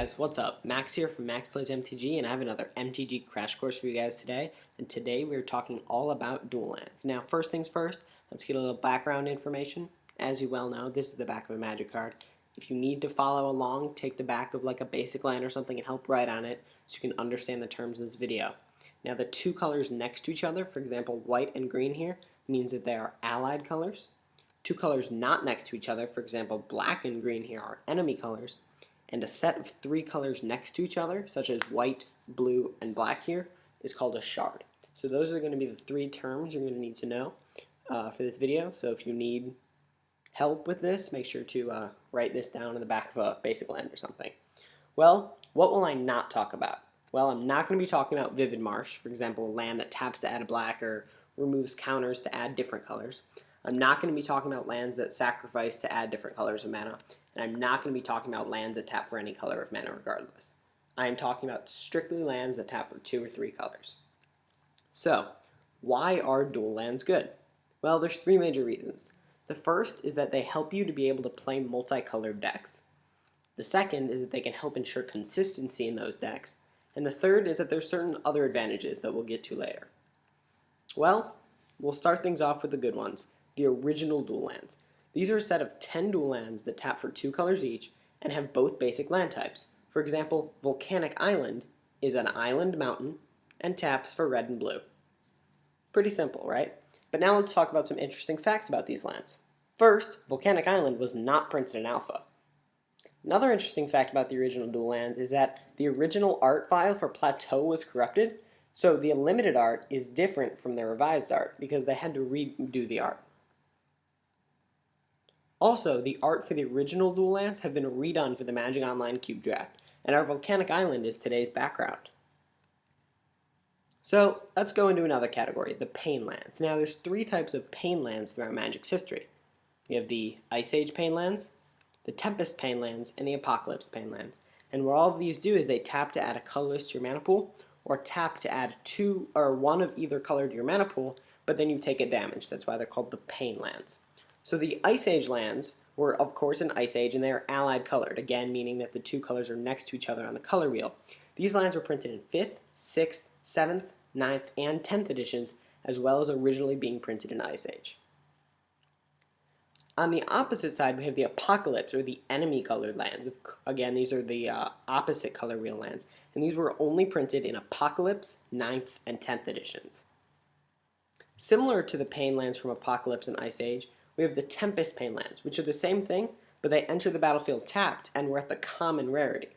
guys, what's up? Max here from Max Plays MTG, and I have another MTG crash course for you guys today. And today we're talking all about dual lands. Now, first things first, let's get a little background information. As you well know, this is the back of a Magic card. If you need to follow along, take the back of like a basic land or something and help write on it so you can understand the terms of this video. Now, the two colors next to each other, for example, white and green here, means that they are allied colors. Two colors not next to each other, for example, black and green here, are enemy colors. And a set of three colors next to each other, such as white, blue, and black here, is called a shard. So those are going to be the three terms you're going to need to know for this video. So if you need help with this, make sure to write this down in the back of a basic land or something. Well, what will I not talk about? Well, I'm not going to be talking about Vivid Marsh, for example, a land that taps to add a black or removes counters to add different colors. I'm not going to be talking about lands that sacrifice to add different colors of mana, and I'm not going to be talking about lands that tap for any color of mana regardless. I am talking about strictly lands that tap for 2 or 3 colors. So, why are dual lands good? Well, there's 3 major reasons. The first is that they help you to be able to play multicolored decks. The second is that they can help ensure consistency in those decks. And the third is that there's certain other advantages that we'll get to later. Well, we'll start things off with the good ones. The original dual lands. These are a set of 10 dual lands that tap for 2 colors each and have both basic land types. For example, Volcanic Island is an island mountain and taps for red and blue. Pretty simple, right? But now let's talk about some interesting facts about these lands. First, Volcanic Island was not printed in alpha. Another interesting fact about the original dual lands is that the original art file for Plateau was corrupted, so the unlimited art is different from the revised art because they had to redo the art. Also, the art for the original dual lands have been redone for the Magic Online Cube Draft, and our Volcanic Island is today's background. So, let's go into another category, the Pain Lands. Now, there's 3 types of Pain Lands throughout Magic's history. We have the Ice Age Pain Lands, the Tempest Pain Lands, and the Apocalypse Pain Lands. And what all of these do is they tap to add a colorless to your mana pool, or tap to add 2 or 1 of either color to your mana pool, but then you take a damage. That's why they're called the Pain Lands. So the Ice Age lands were, of course, an Ice Age, and they are allied colored, again meaning that the 2 colors are next to each other on the color wheel. These lands were printed in 5th, 6th, 7th, 9th, and 10th editions, as well as originally being printed in Ice Age. On the opposite side, we have the Apocalypse, or the enemy colored lands. Again, these are the opposite color wheel lands, and these were only printed in Apocalypse, 9th, and 10th editions. Similar to the Pain lands from Apocalypse and Ice Age, we have the Tempest Pain lands, which are the same thing, but they enter the battlefield tapped and were at the common rarity.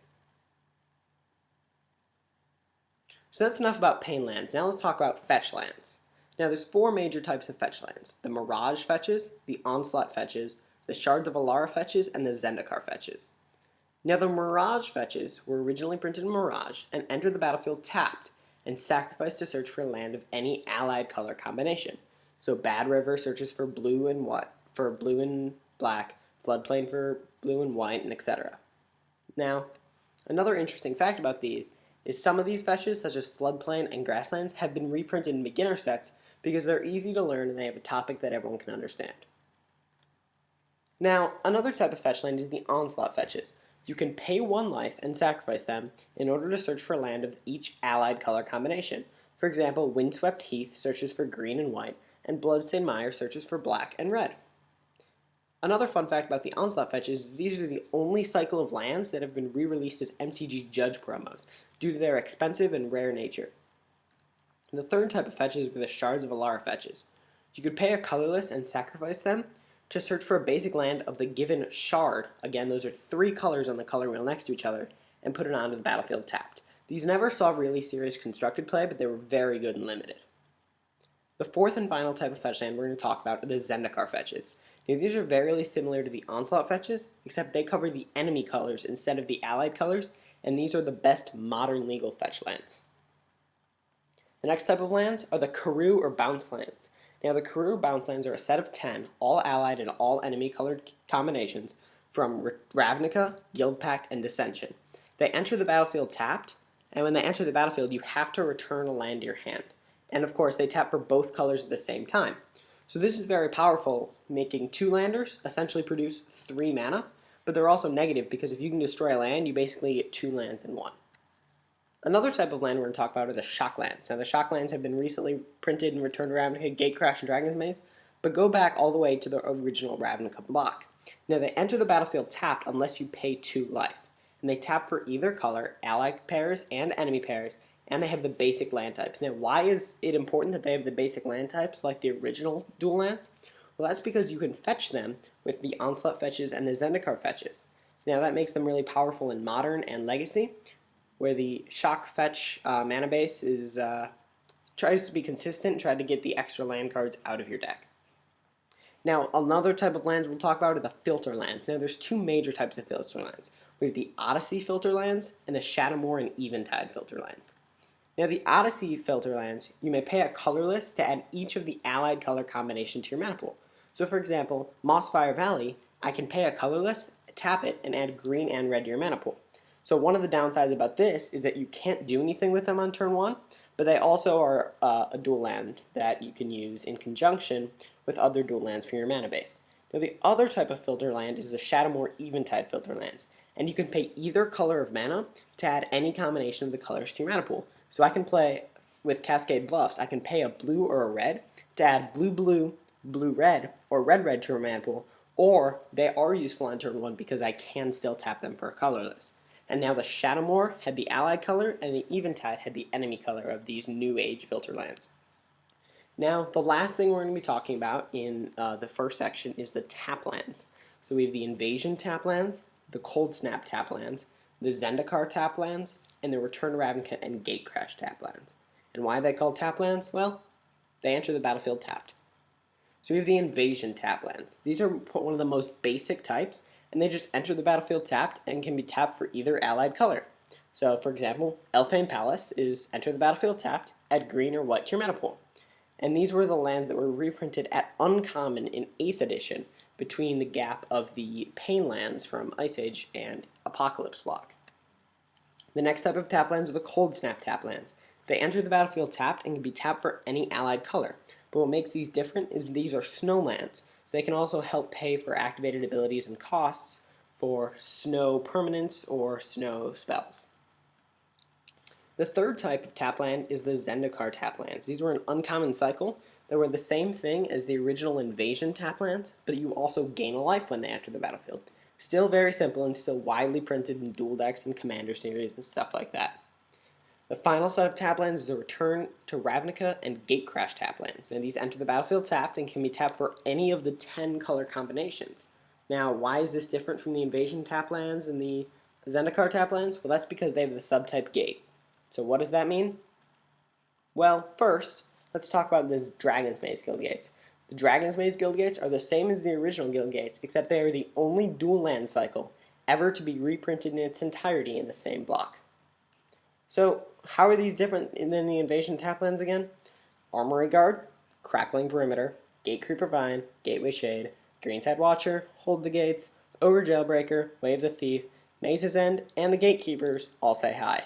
So that's enough about Pain lands. Now let's talk about fetch lands. Now there's 4 major types of fetch lands: the Mirage fetches, the Onslaught fetches, the Shards of Alara fetches, and the Zendikar fetches. Now the Mirage fetches were originally printed in Mirage and entered the battlefield tapped and sacrificed to search for a land of any allied color combination. So Bad River searches for blue and black, Floodplain for blue and white, and etc. Now, another interesting fact about these is some of these fetches, such as Floodplain and Grasslands, have been reprinted in beginner sets because they're easy to learn and they have a topic that everyone can understand. Now, another type of fetch land is the Onslaught fetches. You can pay 1 life and sacrifice them in order to search for land of each allied color combination. For example, Windswept Heath searches for green and white, and Bloodstained Mire searches for black and red. Another fun fact about the Onslaught fetches is these are the only cycle of lands that have been re-released as MTG Judge promos, due to their expensive and rare nature. And the third type of fetches were the Shards of Alara fetches. You could pay a colorless and sacrifice them to search for a basic land of the given shard, again those are 3 colors on the color wheel next to each other, and put it onto the battlefield tapped. These never saw really serious constructed play, but they were very good and limited. The 4th and final type of fetch land we're going to talk about are the Zendikar fetches. Now, these are very similar to the Onslaught fetches, except they cover the enemy colors instead of the allied colors, and these are the best modern legal fetch lands. The next type of lands are the Karoo or Bounce lands. Now, the Karoo Bounce lands are a set of 10, all allied and all enemy colored combinations from Ravnica, Guildpact, and Dissension. They enter the battlefield tapped, and when they enter the battlefield, you have to return a land to your hand. And of course, they tap for both colors at the same time. So this is very powerful, making 2 landers essentially produce 3 mana, but they're also negative because if you can destroy a land, you basically get 2 lands in 1. Another type of land we're going to talk about are the shock lands. Now, the shock lands have been recently printed and returned to Ravnica, Gatecrash, and Dragon's Maze, but go back all the way to the original Ravnica block. Now, they enter the battlefield tapped unless you pay 2 life, and they tap for either color, ally pairs and enemy pairs, and they have the basic land types. Now, why is it important that they have the basic land types like the original dual lands? Well, that's because you can fetch them with the Onslaught fetches and the Zendikar fetches. Now, that makes them really powerful in Modern and Legacy, where the shock fetch mana base is tries to be consistent, try to get the extra land cards out of your deck. Now, another type of lands we'll talk about are the filter lands. Now, there's 2 major types of filter lands. We have the Odyssey filter lands and the Shadowmoor and Eventide filter lands. Now, the Odyssey filter lands, you may pay a colorless to add each of the allied color combination to your mana pool. So, for example, Mossfire Valley, I can pay a colorless, tap it, and add green and red to your mana pool. So one of the downsides about this is that you can't do anything with them on turn 1, but they also are a dual land that you can use in conjunction with other dual lands for your mana base. Now, the other type of filter land is the Shadowmoor Eventide filter lands, and you can pay either color of mana to add any combination of the colors to your mana pool. So I can play with Cascade Bluffs, I can pay a blue or a red to add blue-blue, blue-red, or red-red to your mana pool, or they are useful on turn 1 because I can still tap them for a colorless. And now the Shadowmoor had the allied color, and the Eventide had the enemy color of these new age filter lands. Now, the last thing we're going to be talking about in the first section is the tap lands. So we have the Invasion tap lands, the Cold Snap tap lands, the Zendikar tap lands, and the Return to Ravnica and Gatecrash tap lands. And why are they called tap lands? Well, they enter the battlefield tapped. So we have the Invasion tap lands. These are one of the most basic types, and they just enter the battlefield tapped and can be tapped for either allied color. So, for example, Elfane Palace is enter the battlefield tapped, add green or white to your mana pool. And these were the lands that were reprinted at Uncommon in 8th edition between the gap of the Pain lands from Ice Age and Apocalypse block. The next type of tap lands are the Cold Snap tap lands. They enter the battlefield tapped and can be tapped for any allied color. But what makes these different is these are snow lands. So they can also help pay for activated abilities and costs for snow permanents or snow spells. The third type of tap land is the Zendikar tap lands. These were an uncommon cycle that were the same thing as the original Invasion tap lands, but you also gain a life when they enter the battlefield. Still very simple and still widely printed in dual decks and Commander series and stuff like that. The final set of tap lands is the Return to Ravnica and Gatecrash tap lands. And these enter the battlefield tapped and can be tapped for any of the 10 color combinations. Now, why is this different from the Invasion tap lands and the Zendikar tap lands? Well, that's because they have the subtype gate. So what does that mean? Well, first, let's talk about this Dragon's Maze Guild Gates. The Dragon's Maze Guild Gates are the same as the original Guild Gates, except they are the only dual land cycle ever to be reprinted in its entirety in the same block. So, how are these different than the Invasion tap lands again? Armory Guard, Crackling Perimeter, Gate Creeper Vine, Gateway Shade, Greenside Watcher, Hold the Gates, Ogre Jailbreaker, Wave the Thief, Maze's End, and the Gatekeepers all say hi.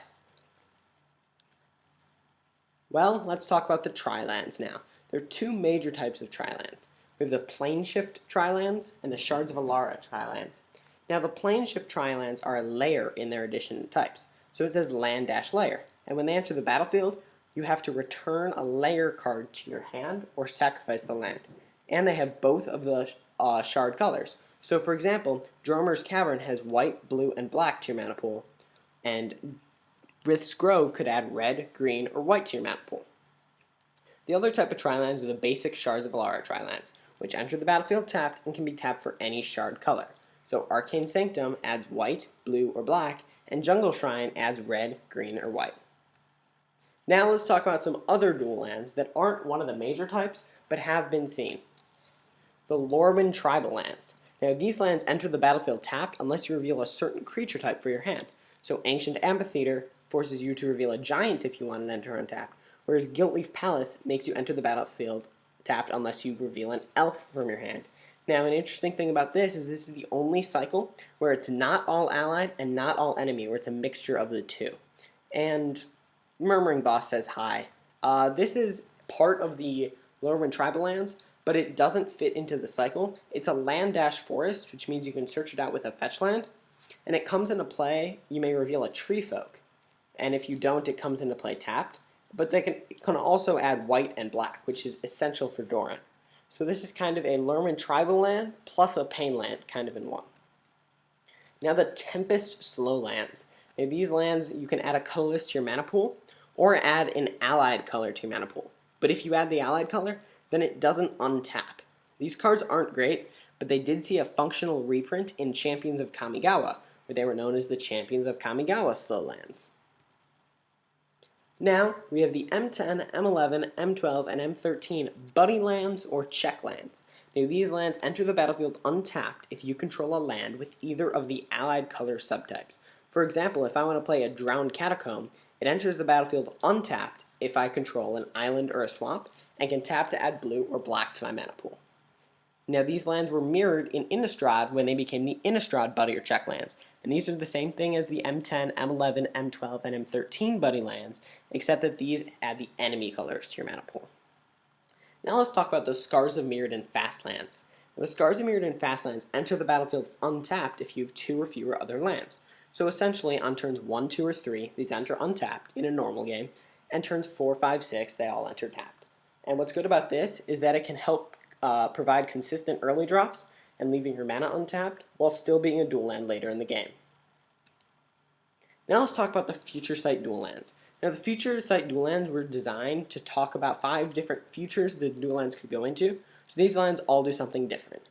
Well, let's talk about the Tri-lands now. There are 2 major types of Tri-lands. We have the Planeshift Tri-lands and the Shards of Alara Tri-lands. Now, the Planeshift Tri-lands are a layer in their addition types. So it says land-layer. And when they enter the battlefield, you have to return a layer card to your hand or sacrifice the land. And they have both of the shard colors. So for example, Dromer's Cavern has white, blue, and black to your mana pool. And Rith's Grove could add red, green, or white to your mana pool. The other type of Tri-lands are the basic Shards of Alara Tri-lands, which enter the battlefield tapped and can be tapped for any shard color. So Arcane Sanctum adds white, blue, or black, and Jungle Shrine adds red, green, or white. Now let's talk about some other dual lands that aren't one of the major types, but have been seen. The Lorwyn Tribal Lands. Now these lands enter the battlefield tapped unless you reveal a certain creature type for your hand. So Ancient Amphitheater forces you to reveal a giant if you want to enter untapped, whereas Giltleaf Palace makes you enter the battlefield tapped unless you reveal an elf from your hand. Now, an interesting thing about this is the only cycle where it's not all allied and not all enemy, where it's a mixture of the 2. And Murmuring Boss says hi. This is part of the Lorwyn Tribal Lands, but it doesn't fit into the cycle. It's a land-forest, which means you can search it out with a fetch land, and it comes into play, you may reveal a tree folk, and if you don't, it comes into play tapped, but they can also add white and black, which is essential for Doran. So this is kind of a Lerman tribal land plus a pain land kind of in one. Now the Tempest Slow lands. Now these lands, you can add a colorless to your mana pool, or add an allied color to your mana pool. But if you add the allied color, then it doesn't untap. These cards aren't great, but they did see a functional reprint in Champions of Kamigawa, where they were known as the Champions of Kamigawa Slow lands. Now, we have the M10, M11, M12, and M13 buddy lands or check lands. Now, these lands enter the battlefield untapped if you control a land with either of the allied color subtypes. For example, if I want to play a Drowned Catacomb, it enters the battlefield untapped if I control an island or a swamp, and can tap to add blue or black to my mana pool. Now, these lands were mirrored in Innistrad when they became the Innistrad buddy or check lands, and these are the same thing as the M10, M11, M12, and M13 buddy lands, except that these add the enemy colors to your mana pool. Now let's talk about the Scars of Mirrodin fast lands. Now, the Scars of Mirrodin fast lands enter the battlefield untapped if you have 2 or fewer other lands. So essentially, on turns 1, 2, or 3, these enter untapped in a normal game, and turns 4, 5, 6, they all enter tapped. And what's good about this is that it can help provide consistent early drops and leaving your mana untapped while still being a dual land later in the game. Now let's talk about the Future Sight dual lands. Now the Future Sight dual lands were designed to talk about 5 different futures the dual lands could go into, so these lands all do something different.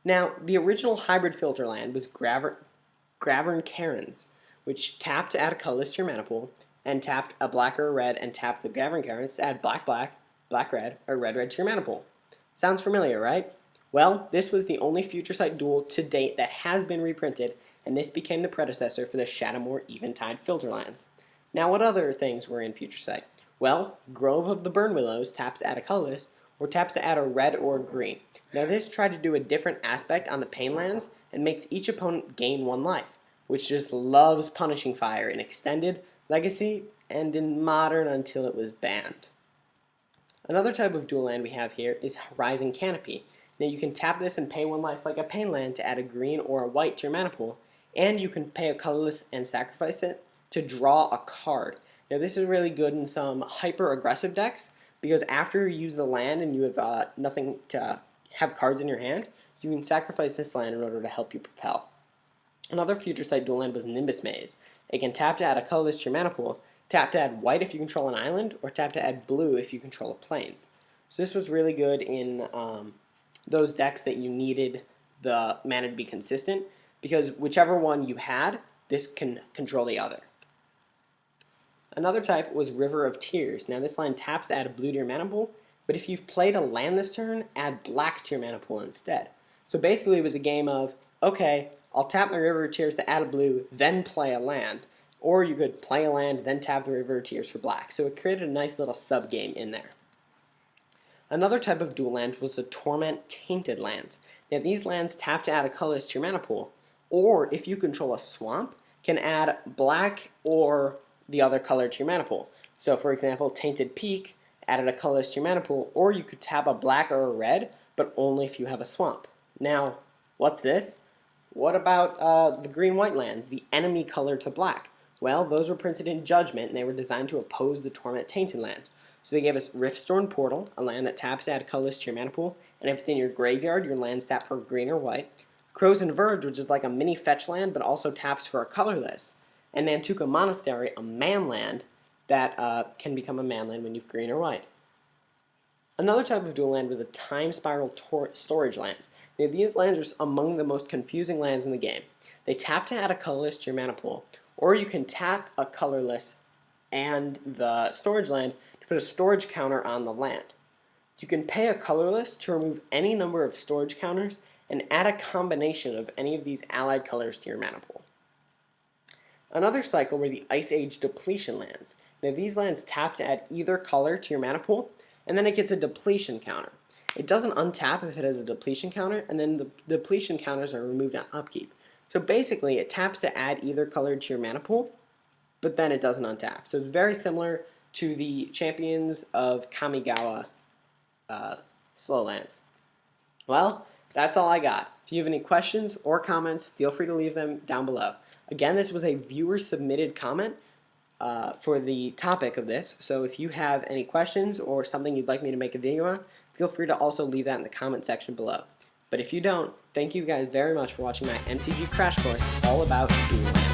Now the original hybrid filter land was Gravern Cairns, which tapped to add a colorless to your mana pool, and tapped a black or a red and tapped the Gravern Cairns to add black black, black red, or red red to your mana pool. Sounds familiar, right? Well, this was the only Future Sight duel to date that has been reprinted, and this became the predecessor for the Shadowmoor Eventide filter lands. Now, what other things were in Future Sight? Well, Grove of the Burn Willows taps to add a colorless, or taps to add a red or a green. Now, this tried to do a different aspect on the pain lands, and makes each opponent gain 1 life, which just loves punishing fire in Extended, Legacy, and in Modern until it was banned. Another type of dual land we have here is Rising Canopy. Now you can tap this and pay 1 life like a pain land to add a green or a white to your mana pool, and you can pay a colorless and sacrifice it to draw a card. Now this is really good in some hyper-aggressive decks, because after you use the land and you have nothing to have cards in your hand, you can sacrifice this land in order to help you propel. Another Future Sight dual land was Nimbus Maze. It can tap to add a colorless to your mana pool, tap to add white if you control an island, or tap to add blue if you control a plains. So this was really good in those decks that you needed the mana to be consistent, because whichever one you had, this can control the other. Another type was River of Tears. Now this land taps to add a blue to your mana pool, but if you've played a land this turn, add black to your mana pool instead. So basically it was a game of, okay, I'll tap my River of Tears to add a blue, then play a land. Or you could play a land, then tap the River of Tears for black. So it created a nice little sub-game in there. Another type of dual land was the Torment Tainted lands. Now these lands tap to add a colorless to your mana pool, or if you control a swamp, can add black or the other color to your mana pool. So for example, Tainted Peak added a colorless to your mana pool, or you could tap a black or a red, but only if you have a swamp. Now, what's this? What about the green-white lands, the enemy color to black? Well, those were printed in Judgment, and they were designed to oppose the Torment Tainted lands. So they gave us Riftstone Portal, a land that taps to add colorless to your mana pool, and if it's in your graveyard, your lands tap for green or white. Crow's and Verge, which is like a mini fetch land, but also taps for a colorless. And Nantuko Monastery, a man land that can become a man land when you've green or white. Another type of dual land were the Time Spiral Storage lands. Now, these lands are among the most confusing lands in the game. They tap to add a colorless to your mana pool, or you can tap a colorless and the storage land to put a storage counter on the land. You can pay a colorless to remove any number of storage counters and add a combination of any of these allied colors to your mana pool. Another cycle were the Ice Age Depletion lands. Now these lands tap to add either color to your mana pool, and then it gets a depletion counter. It doesn't untap if it has a depletion counter, and then the depletion counters are removed on upkeep. So basically, it taps to add either color to your mana pool, but then it doesn't untap. So it's very similar to the Champions of Kamigawa slow lands. Well, that's all I got. If you have any questions or comments, feel free to leave them down below. Again, this was a viewer-submitted comment for the topic of this, so if you have any questions or something you'd like me to make a video on, feel free to also leave that in the comment section below. But if you don't, thank you guys very much for watching my MTG Crash Course all about Dual Lands.